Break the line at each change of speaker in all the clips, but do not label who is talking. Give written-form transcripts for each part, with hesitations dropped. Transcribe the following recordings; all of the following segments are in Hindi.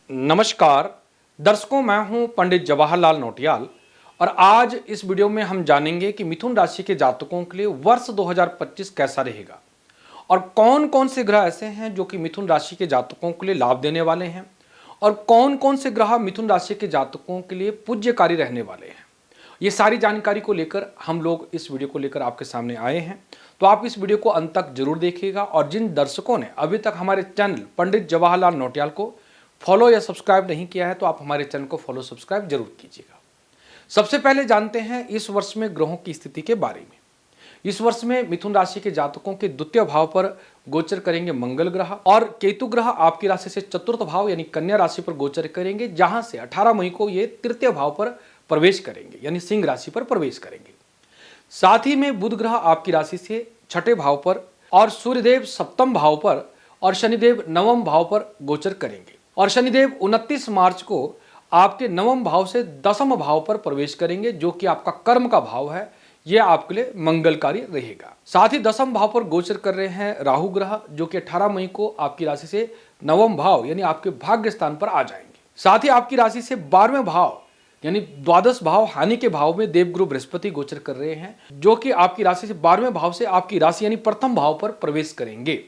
नमस्कार दर्शकों, मैं हूं पंडित जवाहरलाल नौटियाल और आज इस वीडियो में हम जानेंगे कि मिथुन राशि के जातकों के लिए वर्ष 2025 कैसा रहेगा और कौन कौन से ग्रह ऐसे हैं जो कि मिथुन राशि के जातकों के लिए लाभ देने वाले हैं और कौन कौन से ग्रह मिथुन राशि के जातकों के लिए पूज्यकारी रहने वाले हैं। ये सारी जानकारी को लेकर हम लोग इस वीडियो को लेकर आपके सामने आए हैं, तो आप इस वीडियो को अंत तक जरूर देखिएगा। और जिन दर्शकों ने अभी तक हमारे चैनल पंडित जवाहरलाल नौटियाल को फॉलो या सब्सक्राइब नहीं किया है तो आप हमारे चैनल को फॉलो सब्सक्राइब जरूर कीजिएगा। सबसे पहले जानते हैं इस वर्ष में ग्रहों की स्थिति के बारे में। इस वर्ष में मिथुन राशि के जातकों के द्वितीय भाव पर गोचर करेंगे मंगल ग्रह और केतु ग्रह आपकी राशि से चतुर्थ भाव यानी कन्या राशि पर गोचर करेंगे, जहां से 18 मई को ये तृतीय भाव पर प्रवेश करेंगे यानी सिंह राशि पर प्रवेश करेंगे। साथ ही में बुध ग्रह आपकी राशि से छठे भाव पर और सूर्यदेव सप्तम भाव पर और शनिदेव नवम भाव पर गोचर करेंगे और शनिदेव 29 मार्च को आपके नवम भाव से दसम भाव पर प्रवेश करेंगे, जो कि आपका कर्म का भाव है। यह आपके लिए मंगलकारी रहेगा। साथ ही दसम भाव पर गोचर कर रहे हैं राहु ग्रह, जो कि 18 मई को आपकी राशि से नवम भाव यानी आपके भाग्य स्थान पर आ जाएंगे। साथ ही आपकी राशि से 12वें भाव यानी द्वादश भाव हानि के भाव में देवगुरु बृहस्पति गोचर कर रहे हैं, जो कि आपकी राशि से 12वें भाव से आपकी राशि यानी प्रथम भाव पर प्रवेश करेंगे।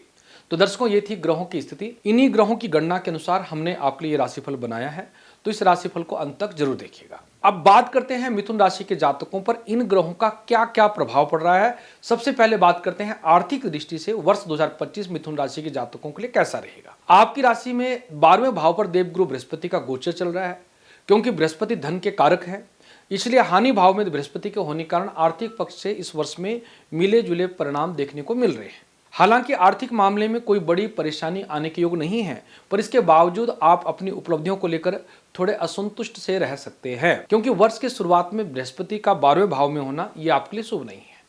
तो दर्शकों, ये थी ग्रहों की स्थिति। इन्हीं ग्रहों की गणना के अनुसार हमने आपके लिए राशिफल बनाया है, तो इस राशिफल को अंत तक जरूर देखिएगा। अब बात करते हैं मिथुन राशि के जातकों पर इन ग्रहों का क्या क्या प्रभाव पड़ रहा है। सबसे पहले बात करते हैं आर्थिक दृष्टि से वर्ष 2025 मिथुन राशि के जातकों के लिए कैसा रहेगा। आपकी राशि में 12वें भाव पर देवगुरु बृहस्पति का गोचर चल रहा है, क्योंकि बृहस्पति धन के कारक है, इसलिए हानि भाव में बृहस्पति के होने के कारण आर्थिक पक्ष से इस वर्ष में मिले जुले परिणाम देखने को मिल रहे हैं। हालांकि आर्थिक मामले में कोई बड़ी परेशानी आने के योग नहीं है, पर इसके बावजूद आप अपनी उपलब्धियों को लेकर थोड़े असंतुष्ट से रह सकते हैं, क्योंकि वर्ष के शुरुआत में बृहस्पति का 12वें भाव में होना यह आपके लिए शुभ नहीं है।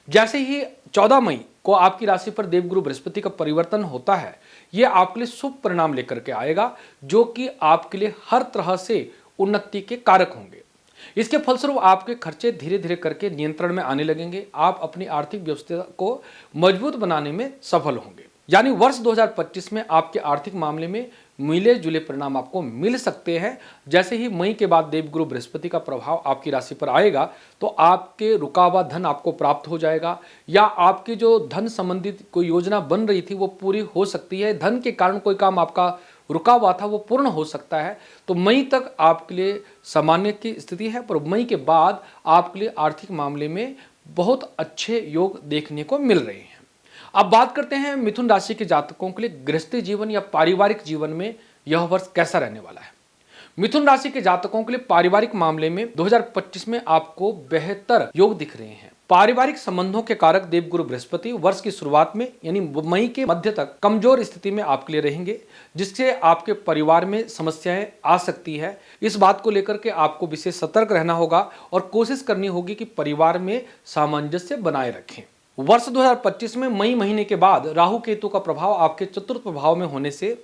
जैसे ही 14 मई को आपकी राशि पर देवगुरु बृहस्पति का परिवर्तन होता है, यह आपके लिए शुभ परिणाम लेकर के आएगा, जो कि आपके लिए हर तरह से उन्नति के कारक होंगे। इसके फलस्वरूप आपके खर्चे धीरे धीरे करके नियंत्रण में आने लगेंगे। आप अपनी आर्थिक व्यवस्था को मजबूत बनाने में सफल होंगे। यानी वर्ष 2025 में आपके आर्थिक मामले में मिले जुले परिणाम आपको मिल सकते हैं। जैसे ही मई के बाद देवगुरु बृहस्पति का प्रभाव आपकी राशि पर आएगा, तो आपके रुका हुआ धन आपको प्राप्त हो जाएगा, या आपकी जो धन संबंधित कोई योजना बन रही थी वो पूरी हो सकती है। धन के कारण कोई काम आपका रुका हुआ था वो पूर्ण हो सकता है। तो मई तक आपके लिए सामान्य की स्थिति है, पर मई के बाद आपके लिए आर्थिक मामले में बहुत अच्छे योग देखने को मिल रहे हैं। अब बात करते हैं मिथुन राशि के जातकों के लिए गृहस्थी जीवन या पारिवारिक जीवन में यह वर्ष कैसा रहने वाला है। मिथुन राशि के जातकों के लिए पारिवारिक मामले में 2025 में आपको बेहतर योग दिख रहे हैं। पारिवारिक संबंधों के कारक देवगुरु बृहस्पति वर्ष की शुरुआत में यानी मई के मध्य तक कमजोर स्थिति में आपके लिए रहेंगे, जिससे आपके परिवार में समस्याएं आ सकती है। इस बात को लेकर के आपको विशेष सतर्क रहना होगा और कोशिश करनी होगी कि परिवार में सामंजस्य बनाए रखें। वर्ष 2025 में मई महीने के बाद राहु केतु का प्रभाव आपके चतुर्थ भाव में होने से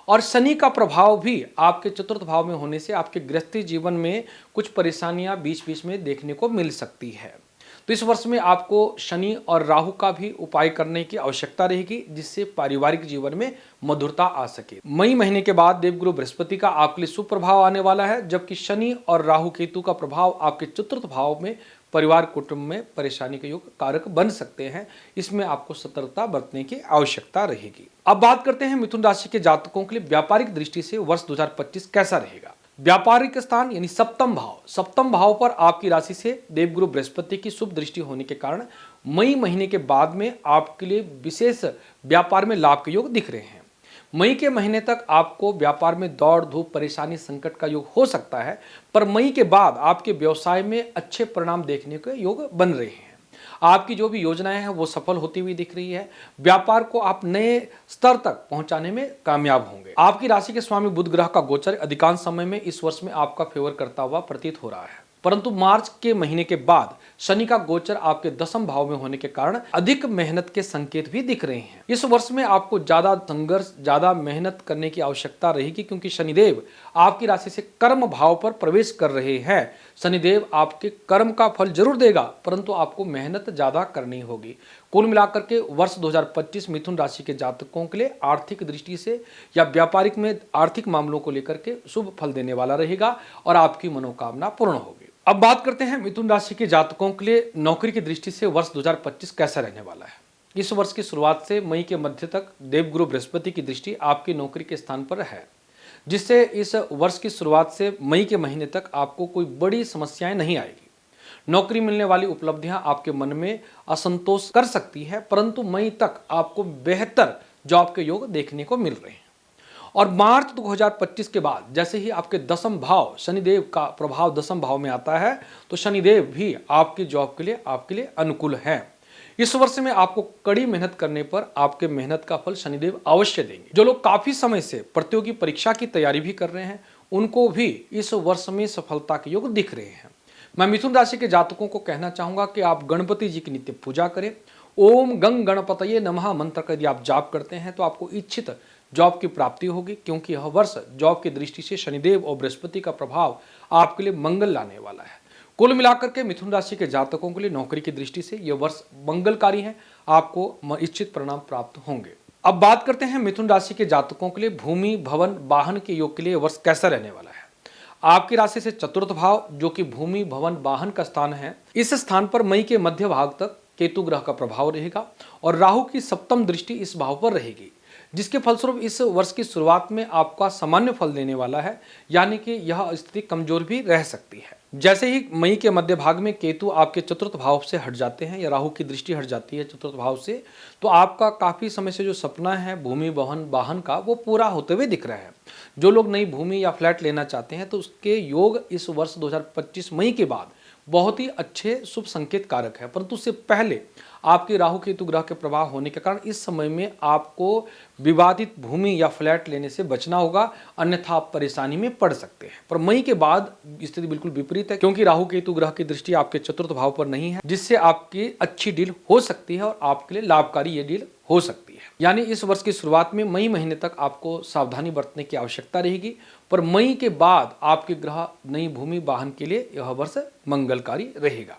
और शनि का प्रभाव भी आपके चतुर्थ भाव में होने से आपके गृहस्थी जीवन में कुछ परेशानियां बीच बीच में देखने को मिल सकती है। तो इस वर्ष में आपको शनि और राहु का भी उपाय करने की आवश्यकता रहेगी, जिससे पारिवारिक जीवन में मधुरता आ सके। मई महीने के बाद देवगुरु बृहस्पति का आपके लिए शुभ प्रभाव आने वाला है, जबकि शनि और राहु केतु का प्रभाव आपके चतुर्थ भाव में परिवार कुटुंब में परेशानी के योग कारक बन सकते हैं। इसमें आपको सतर्कता बरतने की आवश्यकता रहेगी। अब बात करते हैं मिथुन राशि के जातकों के लिए व्यापारिक दृष्टि से वर्ष 2025 कैसा रहेगा। व्यापारिक स्थान यानी सप्तम भाव पर आपकी राशि से देवगुरु बृहस्पति की शुभ दृष्टि होने के कारण मई महीने के बाद में आपके लिए विशेष व्यापार में लाभ के योग दिख रहे हैं। मई के महीने तक आपको व्यापार में दौड़ धूप परेशानी संकट का योग हो सकता है, पर मई के बाद आपके व्यवसाय में अच्छे परिणाम देखने के योग बन रहे हैं। आपकी जो भी योजनाएं हैं वो सफल होती हुई दिख रही है। व्यापार को आप नए स्तर तक पहुंचाने में कामयाब होंगे। आपकी राशि के स्वामी बुध ग्रह का गोचर अधिकांश समय में इस वर्ष में आपका फेवर करता हुआ प्रतीत हो रहा है, परंतु मार्च के महीने के बाद शनि का गोचर आपके दसम भाव में होने के कारण अधिक मेहनत के संकेत भी दिख रहे हैं। इस वर्ष में आपको ज्यादा संघर्ष, ज्यादा मेहनत करने की आवश्यकता रहेगी, क्योंकि शनिदेव आपकी राशि से कर्म भाव पर प्रवेश कर रहे हैं। शनिदेव आपके कर्म का फल जरूर देगा, परंतु आपको मेहनत ज्यादा करनी होगी। कुल मिलाकर के वर्ष 2025 मिथुन राशि के जातकों के लिए आर्थिक दृष्टि से या व्यापारिक में आर्थिक मामलों को लेकर के शुभ फल देने वाला रहेगा और आपकी मनोकामना पूर्ण होगी। अब बात करते हैं मिथुन राशि के जातकों के लिए नौकरी की दृष्टि से वर्ष 2025 कैसा रहने वाला है। इस वर्ष की शुरुआत से मई के मध्य तक देवगुरु बृहस्पति की दृष्टि आपकी नौकरी के स्थान पर है, जिससे इस वर्ष की शुरुआत से मई के महीने तक आपको कोई बड़ी समस्याएं नहीं आएगी। नौकरी मिलने वाली उपलब्धियां आपके मन में असंतोष कर सकती है, परंतु मई तक आपको बेहतर जॉब के योग देखने को मिल रहे हैं। और मार्च 2025 के बाद जैसे ही आपके दसम भाव शनिदेव का प्रभाव दसम भाव में आता है, तो शनिदेव भी आपकी जॉब के लिए अनुकूल है। इस वर्ष में आपको कड़ी मेहनत करने पर आपके मेहनत का फल शनिदेव अवश्य देंगे। जो लोग काफी समय से प्रतियोगी परीक्षा की तैयारी भी कर रहे हैं, उनको भी इस वर्ष में सफलता के योग दिख रहे हैं। मैं मिथुन राशि के जातकों को कहना चाहूंगा कि आप गणपति जी की नित्य पूजा करें। ओम गंग गणपतये नमः मंत्र का यदि आप जाप करते हैं तो आपको इच्छित जॉब की प्राप्ति होगी, क्योंकि यह वर्ष जॉब की दृष्टि से शनिदेव और बृहस्पति का प्रभाव आपके लिए मंगल लाने वाला है। कुल मिलाकर के मिथुन राशि के जातकों के लिए नौकरी की दृष्टि से यह वर्ष मंगलकारी है, आपको इच्छित परिणाम प्राप्त होंगे। अब बात करते हैं मिथुन राशि के जातकों के लिए भूमि भवन वाहन के योग के लिए वर्ष कैसा रहने वाला है। आपकी राशि से चतुर्थ भाव जो कि भूमि भवन वाहन का स्थान है, इस स्थान पर मई के मध्य भाग तक केतु ग्रह का प्रभाव रहेगा और राहु की सप्तम दृष्टि इस भाव पर रहेगी, जिसके फलस्वरूप इस वर्ष की शुरुआत में आपका सामान्य फल देने वाला है, यानी कि यह स्थिति कमजोर भी रह सकती है। जैसे ही मई के मध्य भाग में केतु आपके चतुर्थ भाव से हट जाते हैं या राहु की दृष्टि हट जाती है चतुर्थ भाव से, तो आपका काफी समय से जो सपना है भूमि भवन वाहन का, वो पूरा होते हुए दिख रहा है। जो लोग नई भूमि या फ्लैट लेना चाहते हैं तो उसके योग इस वर्ष 2025 मई के बाद बहुत ही अच्छे शुभ संकेत कारक है, परंतु उससे पहले आपके राहु केतु ग्रह के प्रभाव होने के कारण इस समय में आपको विवादित भूमि या फ्लैट लेने से बचना होगा, अन्यथा आप परेशानी में पड़ सकते हैं। पर मई के बाद स्थिति बिल्कुल विपरीत है, क्योंकि राहु केतु ग्रह की दृष्टि आपके चतुर्थ भाव पर नहीं है, जिससे आपकी अच्छी डील हो सकती है और आपके लिए लाभकारी ये डील हो सकती है। यानी इस वर्ष की शुरुआत में मई महीने तक आपको सावधानी बरतने की आवश्यकता रहेगी, पर मई के बाद आपके ग्रह नई भूमि वाहन के लिए यह वर्ष मंगलकारी रहेगा।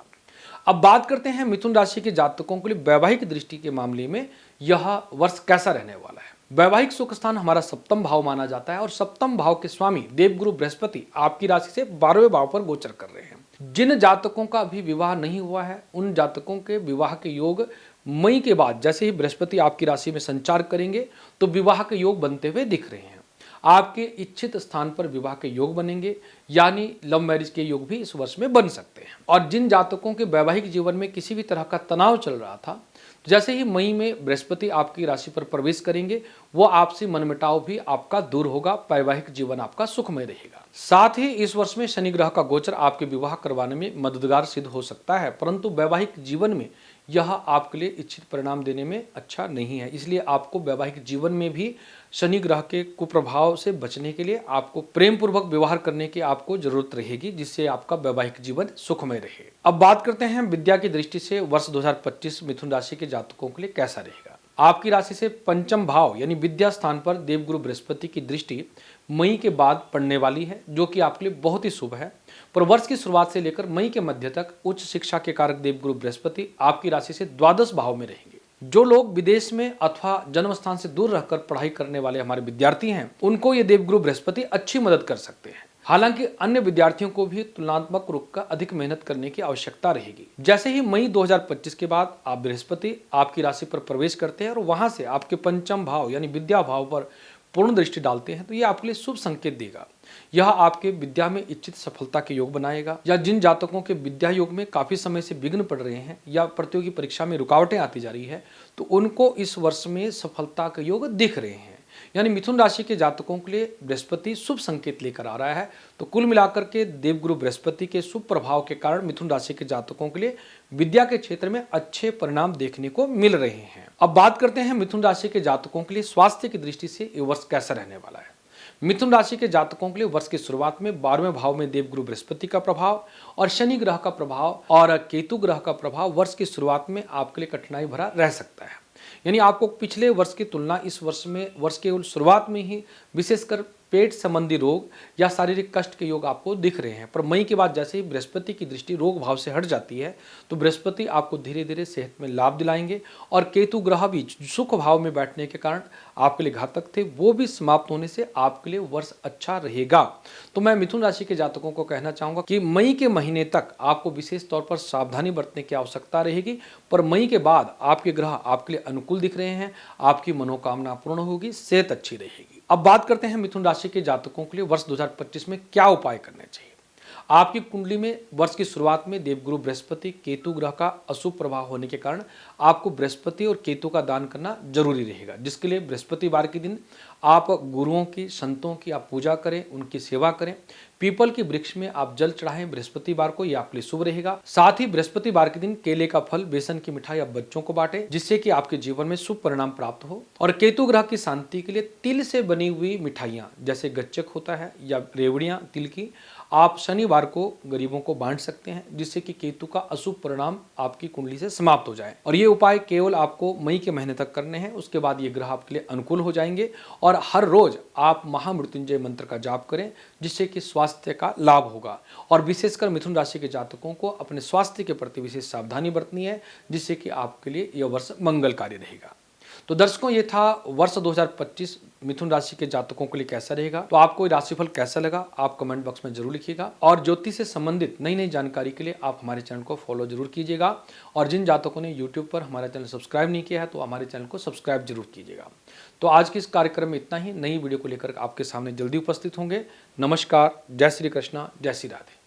अब बात करते हैं मिथुन राशि के जातकों के लिए वैवाहिक दृष्टि के मामले में यह वर्ष कैसा रहने वाला है। वैवाहिक सुख स्थान हमारा सप्तम भाव माना जाता है और सप्तम भाव के स्वामी देवगुरु बृहस्पति आपकी राशि से 12वें भाव पर गोचर कर रहे हैं। जिन जातकों का अभी विवाह नहीं हुआ है, उन जातकों के विवाह के योग मई के बाद जैसे ही बृहस्पति आपकी राशि में संचार करेंगे तो विवाह के योग बनते हुए दिख रहे हैं। आपके इच्छित स्थान पर विवाह के योग बनेंगे, यानी लव मैरिज के योग भी इस वर्ष में बन सकते हैं। और जिन जातकों के वैवाहिक जीवन में किसी भी तरह का तनाव चल रहा था, जैसे ही मई में बृहस्पति आपकी राशि पर प्रवेश करेंगे, वो आपसी मनमुटाव भी आपका दूर होगा, वैवाहिक जीवन आपका सुखमय रहेगा। साथ ही इस वर्ष में शनि ग्रह का गोचर आपके विवाह करवाने में मददगार सिद्ध हो सकता है, परंतु वैवाहिक जीवन में यह आपके लिए इच्छित परिणाम देने में अच्छा नहीं है। इसलिए आपको वैवाहिक जीवन में भी शनि ग्रह के कुप्रभाव से बचने के लिए आपको प्रेम पूर्वक व्यवहार करने की आपको जरूरत रहेगी, जिससे आपका वैवाहिक जीवन सुखमय रहे। अब बात करते हैं विद्या की दृष्टि से वर्ष 2025 मिथुन राशि के जातकों के लिए कैसा रहेगा। आपकी राशि से पंचम भाव यानी विद्या स्थान पर देवगुरु बृहस्पति की दृष्टि मई के बाद पड़ने वाली है, जो कि आपके लिए बहुत ही शुभ है। पर वर्ष की शुरुआत से लेकर मई के मध्य तक उच्च शिक्षा के कारक देवगुरु बृहस्पति आपकी राशि से द्वादश भाव में रहेंगे। जो लोग विदेश में अथवा जन्म स्थान से दूर रहकर पढ़ाई करने वाले हमारे विद्यार्थी हैं, उनको ये देवगुरु बृहस्पति अच्छी मदद कर सकते हैं। हालांकि अन्य विद्यार्थियों को भी तुलनात्मक रूप का अधिक मेहनत करने की आवश्यकता रहेगी। जैसे ही मई 2025 के बाद आप बृहस्पति आपकी राशि पर प्रवेश करते हैं और वहां से आपके पंचम भाव यानी विद्या भाव पर पूर्ण दृष्टि डालते हैं, तो ये आपके लिए शुभ संकेत देगा। यह आपके विद्या में इच्छित सफलता के योग बनाएगा। या जिन जातकों के विद्या योग में काफी समय से विघ्न पड़ रहे हैं या प्रतियोगी परीक्षा में रुकावटें आती जा रही है, तो उनको इस वर्ष में सफलता के योग दिख रहे हैं। यानी मिथुन राशि के जातकों के लिए बृहस्पति शुभ संकेत लेकर आ रहा है। तो कुल मिलाकर के देवगुरु बृहस्पति के शुभ प्रभाव के कारण मिथुन राशि के जातकों के लिए विद्या के क्षेत्र में अच्छे परिणाम देखने को मिल रहे हैं। अब बात करते हैं मिथुन राशि के जातकों के लिए स्वास्थ्य की दृष्टि से ये वर्ष कैसा रहने वाला है। मिथुन राशि के जातकों के लिए वर्ष की शुरुआत में 12वें भाव में देवगुरु बृहस्पति का प्रभाव और शनि ग्रह का प्रभाव और केतु ग्रह का प्रभाव वर्ष की शुरुआत में आपके लिए कठिनाई भरा रह सकता है। यानी आपको पिछले वर्ष की तुलना इस वर्ष में वर्ष के शुरुआत में ही विशेषकर पेट संबंधी रोग या शारीरिक कष्ट के योग आपको दिख रहे हैं। पर मई के बाद जैसे ही बृहस्पति की दृष्टि रोग भाव से हट जाती है तो बृहस्पति आपको धीरे धीरे सेहत में लाभ दिलाएंगे और केतु ग्रह भी सुख भाव में बैठने के कारण आपके लिए घातक थे वो भी समाप्त होने से आपके लिए वर्ष अच्छा रहेगा। तो मैं मिथुन राशि के जातकों को कहना चाहूंगा कि मई के महीने तक आपको विशेष तौर पर सावधानी बरतने की आवश्यकता रहेगी, पर मई के बाद आपके ग्रह आपके लिए अनुकूल दिख रहे हैं, आपकी मनोकामना पूर्ण होगी, सेहत अच्छी रहेगी। अब बात करते हैं मिथुन राशि के जातकों के लिए वर्ष 2025 में क्या उपाय करने चाहिए। आपकी कुंडली में वर्ष की शुरुआत में देवगुरु बृहस्पति केतु ग्रह का अशुभ प्रभाव होने के कारण आपको बृहस्पति और केतु का दान करना जरूरी रहेगा, जिसके लिए बृहस्पतिवार के दिन आप गुरुओं की संतों की आप पूजा करें, उनकी सेवा करें। पीपल के वृक्ष में आप जल चढ़ाएं बृहस्पतिवार को, यह आपके लिए शुभ रहेगा। साथ ही बृहस्पतिवार के दिन केले का फल, बेसन की मिठाई आप बच्चों को बांटें, जिससे कि आपके जीवन में शुभ परिणाम प्राप्त हो। और केतु ग्रह की शांति के लिए तिल से बनी हुई मिठाइयां जैसे गच्चक होता है या रेवड़ियां तिल की आप शनिवार को गरीबों को बांट सकते हैं, जिससे कि केतु का अशुभ परिणाम आपकी कुंडली से समाप्त हो जाए। और ये उपाय केवल आपको मई के महीने तक करने हैं, उसके बाद ये ग्रह आपके लिए अनुकूल हो जाएंगे। और हर रोज आप महामृत्युंजय मंत्र का जाप करें, जिससे कि स्वास्थ्य का लाभ होगा। और विशेषकर मिथुन राशि के जातकों को अपने स्वास्थ्य के प्रति विशेष सावधानी बरतनी है, जिससे कि आपके लिए यह वर्ष मंगलकारी रहेगा। तो दर्शकों, ये था वर्ष 2025 मिथुन राशि के जातकों के लिए कैसा रहेगा। तो आपको ये राशिफल कैसा लगा आप कमेंट बॉक्स में जरूर लिखिएगा। और ज्योतिष से संबंधित नई नई जानकारी के लिए आप हमारे चैनल को फॉलो जरूर कीजिएगा। और जिन जातकों ने यूट्यूब पर हमारा चैनल सब्सक्राइब नहीं किया है तो हमारे चैनल को सब्सक्राइब जरूर कीजिएगा। तो आज के इस कार्यक्रम में इतना ही। नई वीडियो को लेकर आपके सामने जल्दी उपस्थित होंगे। नमस्कार, जय श्री कृष्णा, जय श्री राधे।